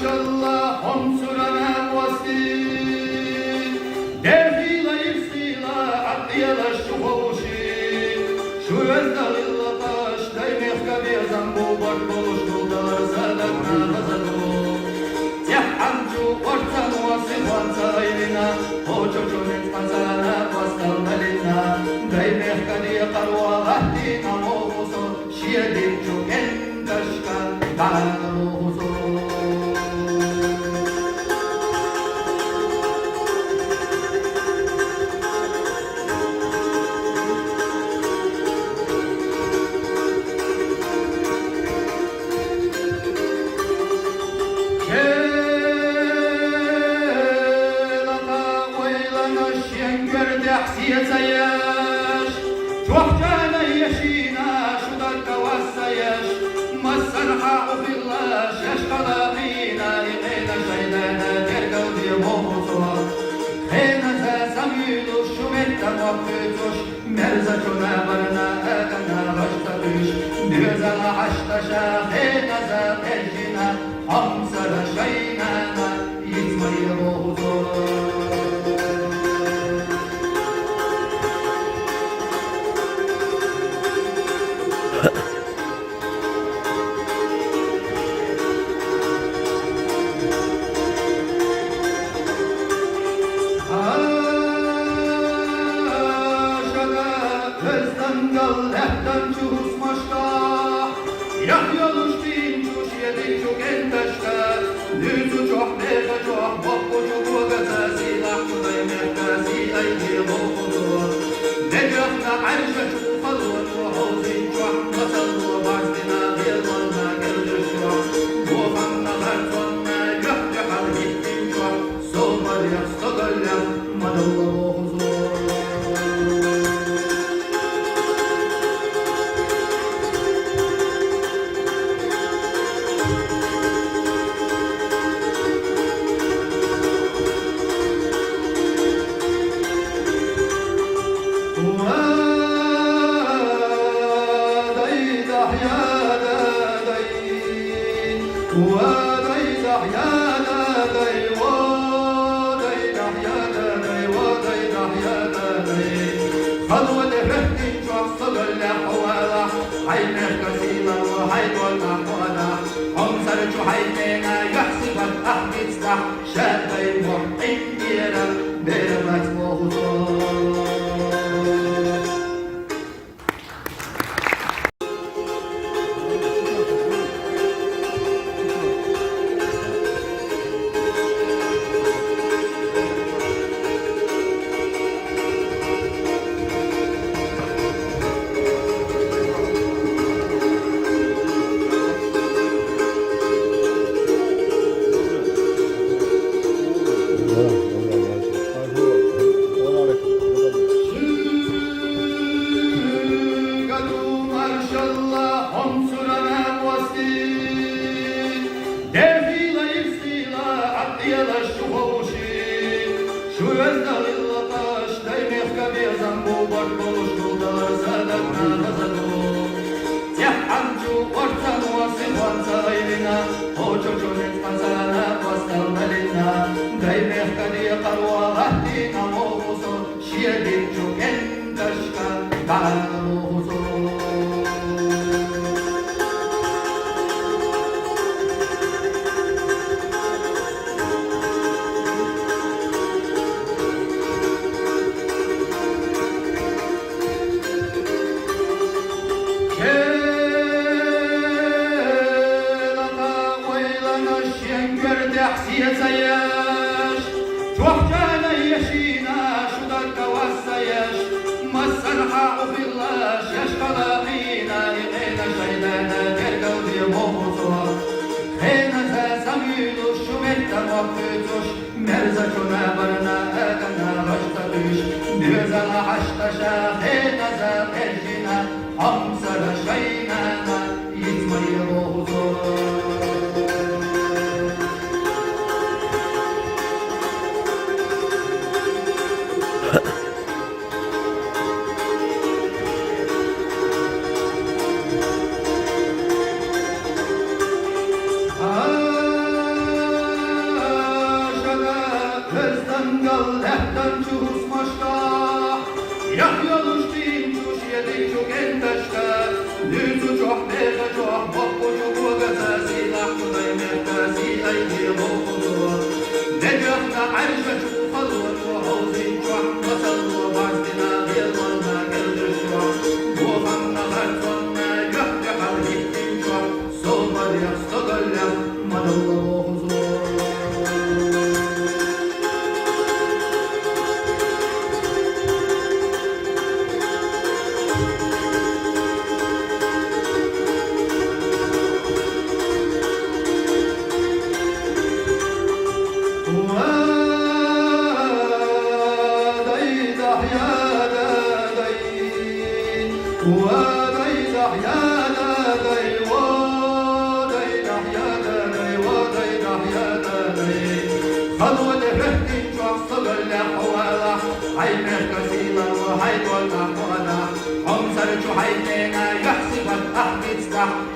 marşallah hom sürene vasi devhila ifsila atiyala şuhoşi şu ezdalilla taş daymeh kabiyazan bu bak boluş buldalar sadakna hazadu teh amcu ortan vasi vansa ilina hoço çonet mazana vastal malina daymeh kadiye karwa ahdina mohuso şiyedik çoken taşkan daruhuso يزياش توحجانا يشينا شدك وسياش مسرحة في الله يشقى فينا إلينا شيدانا ترقل دي موصولا خينا ساميلو شمتا وقتوش مرزتنا برنا أكنا رشتبش بيزا حشتشا خينا زاقجنا حمسر شينانا يزمي موصولا lehten çuhus maşta Yahyaluş din çuş yedik çuk enteşte Nüzü çok mega çok Mokku çubu gazasi Lahtu daymehtasi aydi lokudu Necahna arşa çuk falva çuk Havzin çuk Masal ve bazdina Yılmanna geldiş çuk Muğanna harcanna Yahya halhittin çuk Solmar yastagalla Madallahu huzur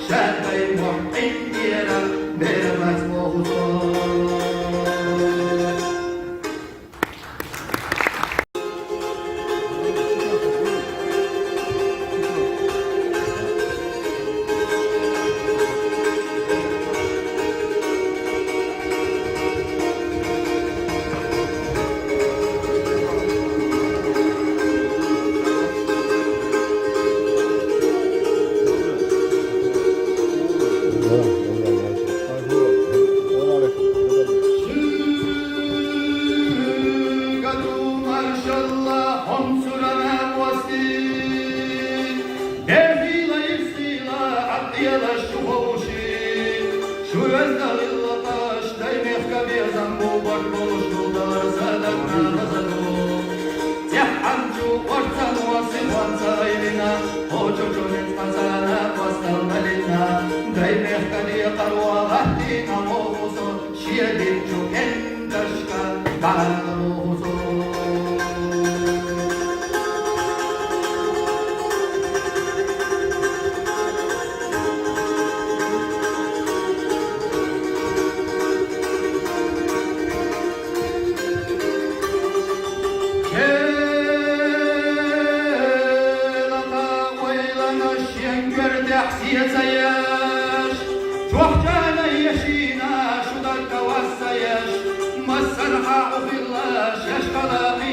شادي محين ديرا بيرمت وغصور مسرحة في الله يشقى